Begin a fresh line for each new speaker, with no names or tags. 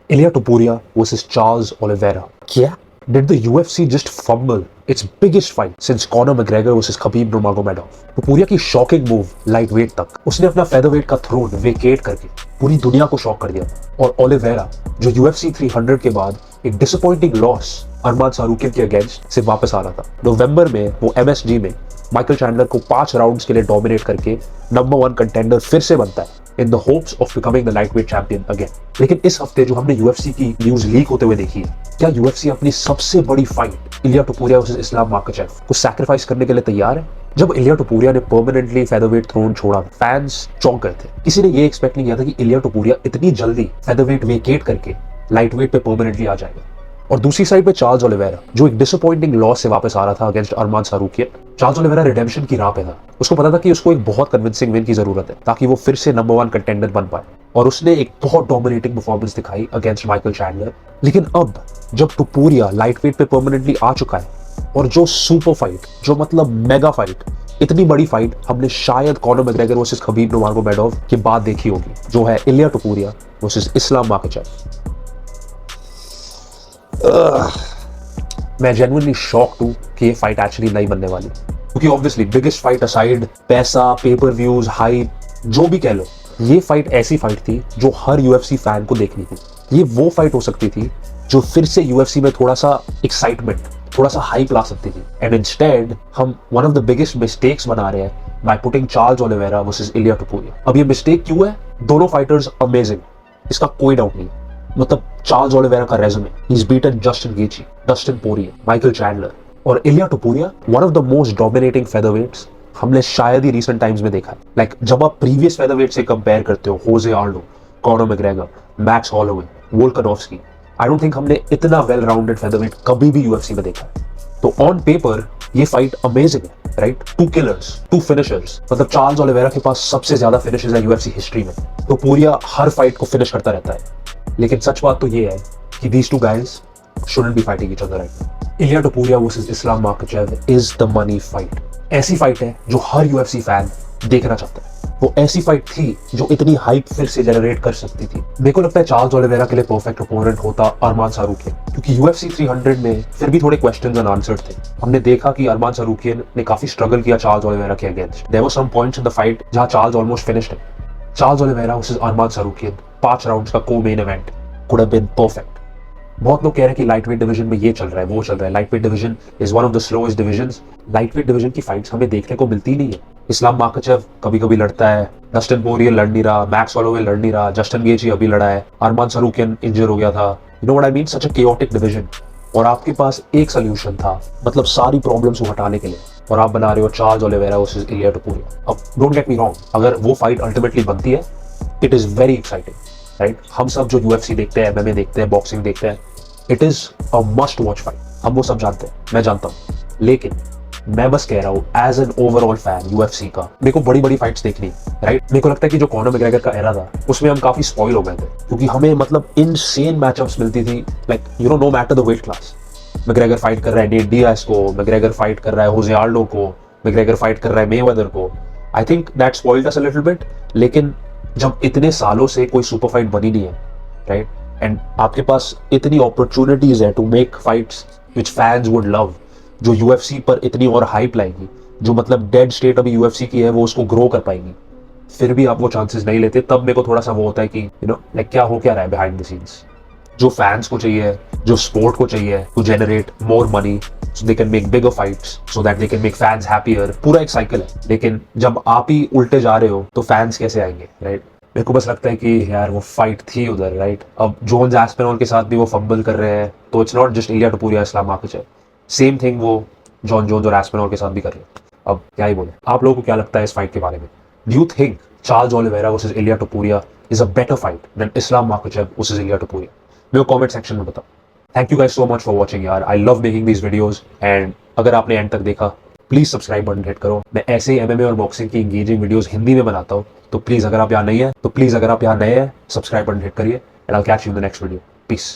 Ilia Topuria versus Charles Oliveira. क्या? Did the UFC just fumble its biggest fight since Conor McGregor versus Khabib Nurmagomedov? टोपुरिया की shocking move light weight तक, उसने अपना featherweight का throne vacate करके पूरी दुनिया को शॉक कर दिया। और ओलिवेरा जो UFC 300 के बाद एक डिसअपॉइंटिंग लॉस अरमान सारूकियन के अगेंस्ट से वापस आ रहा था, नवंबर में वो MSG में माइकल चैंडलर को 5 राउंड्स के लिए डोमिनेट करके नंबर 1 कंटेंडर फिर से बनता है in the hopes of becoming the lightweight champion again. लेकिन इस हफ्ते जो हमने UFC की न्यूज लीक होते हुए देखी है, क्या UFC अपनी सबसे बड़ी fight Ilia Topuria versus Islam Makhachev को सैक्रिफाइस करने के लिए तैयार है? जब इलिया टोपुरिया ने परमानेंटली फेदरवेट थ्रोन छोड़ा, फैंस चौंक गए थे। किसी ने ये एक्सपेक्ट नहीं किया था कि इलिया टोपुरिया इतनी जल्दी फेदरवेट वेकेट करके लाइटवेट पे परमानेंटली आ जाएगा। और दूसरी साइड पे चार्ल्स ओलिवेरा जो एक डिसअपॉइंटिंग लॉस से वापस आ रहा था अगेंस्ट अरमान सारूकियन। चार्ल्स ओलिवेरा रिडेम्पशन की राह पे था। उसको पता था कि उसको एक बहुत कन्विंसिंग विन की जरूरत है ताकि वो फिर से नंबर 1 कंटेंडर बन पाए, और उसने एक बहुत डोमिनेटिंग परफॉर्मेंस दिखाई अगेंस्ट माइकल चैंडलर। लेकिन अब जब टोपुरिया लाइटवेट पे परमानेंटली आ चुका है, और जो सुपर फाइट, जो मतलब मेगा फाइट, इतनी बड़ी फाइट हमने शायद कॉनर मैकग्रेगर वर्सेस खबीब नurmagomedov के बाद देखी होगी, जो है इलिया टोपुरिया वर्सेस इस्लाम माखाचेव। मैं जेन्युइनली शॉक्ड हूं कि ये फाइट एक्चुअली नहीं बनने वाली, क्योंकि ऑब्वियसली बिगेस्ट फाइट असाइड, पैसा, पेपर व्यूज, हाइप, जो भी कह लो, ये फाइट ऐसी फाइट थी जो हर UFC फैन को देखनी थी। ये वो फाइट हो सकती थी जो फिर से UFC में थोड़ा सा एक्साइटमेंट, थोड़ा सा हाइप ला सकती थी। एंड इंस्टेड हम one of the biggest mistakes बना रहे हैं by putting Charles Oliveira versus Ilia Topuria. अब ये मिस्टेक क्यों है? दोनों फाइटर्स अमेजिंग, इसका कोई डाउट नहीं। मतलब चार्ल्स ओलिवेरा का resume, he is beaten Justin Gaethje, Dustin Poirier, Michael Chandler, और Ilia Topuria one of the most dominating featherweights हमने शायद ही रिसेंट टाइम्स में देखा है। लाइक जब आप प्रीवियस फेदरवेट से कंपेयर करते हो, Jose Aldo, Conor McGregor, Max Holloway, Volkanovski, I don't think हमने इतना वेल राउंडेड फेदरवेट कभी भी UFC में देखा है। तो ऑन पेपर ये फाइट अमेजिंग है, राइट? 2 किलर्स, 2 फिनिशर्स, मतलब चार्ल्स ओलिवेरा के पास सबसे ज्यादा फिनिशेस है UFC हिस्ट्री में। तो टोपुरिया हर फाइट को फिनिश करता रहता है। लेकिन सच बात तो ये है कि these two guys shouldn't be fighting each other right now. Ilia Topuria versus Islam Makhachev is the money fight. ऐसी फाइट है जो हर UFC फैन देखना चाहता है। वो ऐसी फाइट थी जो इतनी हाइप फिर से जनरेट कर सकती थी। मेरे को लगता है चार्ल्स ओलिवेरा के लिए परफेक्ट ओपोनेंट होता अरमान सारूकियन, क्योंकि UFC 300 में फिर भी थोड़े क्वेश्चंस अनआंसर्ड थे। हमने देखा कि अरमान सारूकियन ने काफी स्ट्रगल किया चार्ल्स ओलिवेरा के against. There were some points in the fight जहां चार्ल्स ऑलमोस्ट फिनिश्ड है। Charles Oliveira versus Arman Tsarukyan 5 rounds का co-main event could have been perfect. बहुत लोग कह रहे हैं कि लाइटवेट डिवीजन में ये चल रहा है, वो चल रहा है। Lightweight division is one of the slowest divisions. Lightweight division की फाइट्स हमें देखने को मिलती नहीं है। इस्लाम माखाचेव कभी कभी लड़ता है, डस्टिन पोरिये लड़ नहीं रहा, मैक्स हॉलोवे लड़ नहीं रहा, जस्टिन गेची अभी लड़ा है, अरमान सारूकियन इंजर हो गया था। You know what I mean? Such a chaotic division. और आपके पास एक सोल्यूशन था, मतलब सारी प्रॉब्लम्स को हटाने के लिए, और आप बना रहे हो Charles Oliveira versus Ilia Topuria. अब डोंट गेट मी रॉन्ग, अगर वो फाइट अल्टीमेटली बनती है, it is very exciting, right? हम सब जो UFC देखते हैं, MMA देखते हैं, बॉक्सिंग देखते हैं, it is a must watch fight. हम वो सब जानते हैं, मैं जानता हूँ। लेकिन मैं बस कह रहा हूँ as an overall fan UFC का, मेरे को बड़ी बड़ी फाइट्स देखनी, राइट? मेरे को लगता है कि जो कॉनर मैकग्रेगर का एरा था उसमें हम काफी स्पॉइल हो गए थे, क्योंकि हमें मतलब इनसेन मैचअप्स मिलती थी। Like you know, no matter the weight class, McGregor fight कर रहा है नेट डियाज को, मैकग्रेगर फाइट कर रहा है होजे आल्डो को, मैकग्रेगर फाइट कर रहा है मेवेदर को। I think that spoiled us a little bit. लेकिन जब इतने सालों से कोई सुपर फाइट बनी नहीं है, राइट, एंड आपके पास इतनी अपॉर्चुनिटीज है to make fights which fans would love, जो UFC पर इतनी और हाइप लाएगी, जो मतलब डेड स्टेट अभी UFC की है वो उसको ग्रो कर पाएगी, फिर भी आप वो चांसेस नहीं लेते, तब मेरे को थोड़ा सा वो होता है कि यू नो लाइक क्या हो क्या रहा है बिहाइंड द सीन्स। जो फैंस को चाहिए, जो स्पोर्ट को चाहिए to generate more money so they can make bigger fights, so that they can make fans happier, पूरा एक साइकिल है। लेकिन जब आप ही उल्टे जा रहे हो तो फैंस कैसे आएंगे, राइट? मेरे को बस लगता है कि यार वो फाइट थी उधर, राइट? अब जोन्स एस्पिनॉल के साथ भी वो फंबल कर रहे हैं, तो it's not just Ilia Topuria Islam Makhachev, same thing वो जॉन जोन्स और एस्पिनॉल के साथ भी कर रहे हैं। अब क्या ही बोले, आप लोगों को क्या लगता है इस फाइट के बारे में? Do you think Charles Oliveira versus Ilia Topuria is a better fight than Islam Makhachev versus Ilia Topuria? मेरे को कमेंट सेक्शन में बताओ। Thank you guys so much for watching यार, I love making these videos. And अगर आपने and तक देखा, please subscribe button hit करो। मैं ऐसे ही MMA और बॉक्सिंग की इंगेजिंग वीडियोस हिंदी में बनाता हूँ, तो प्लीज अगर आप यहाँ नए हैं सब्सक्राइब बटन हिट करिए। And I will catch you in the next video. Piece.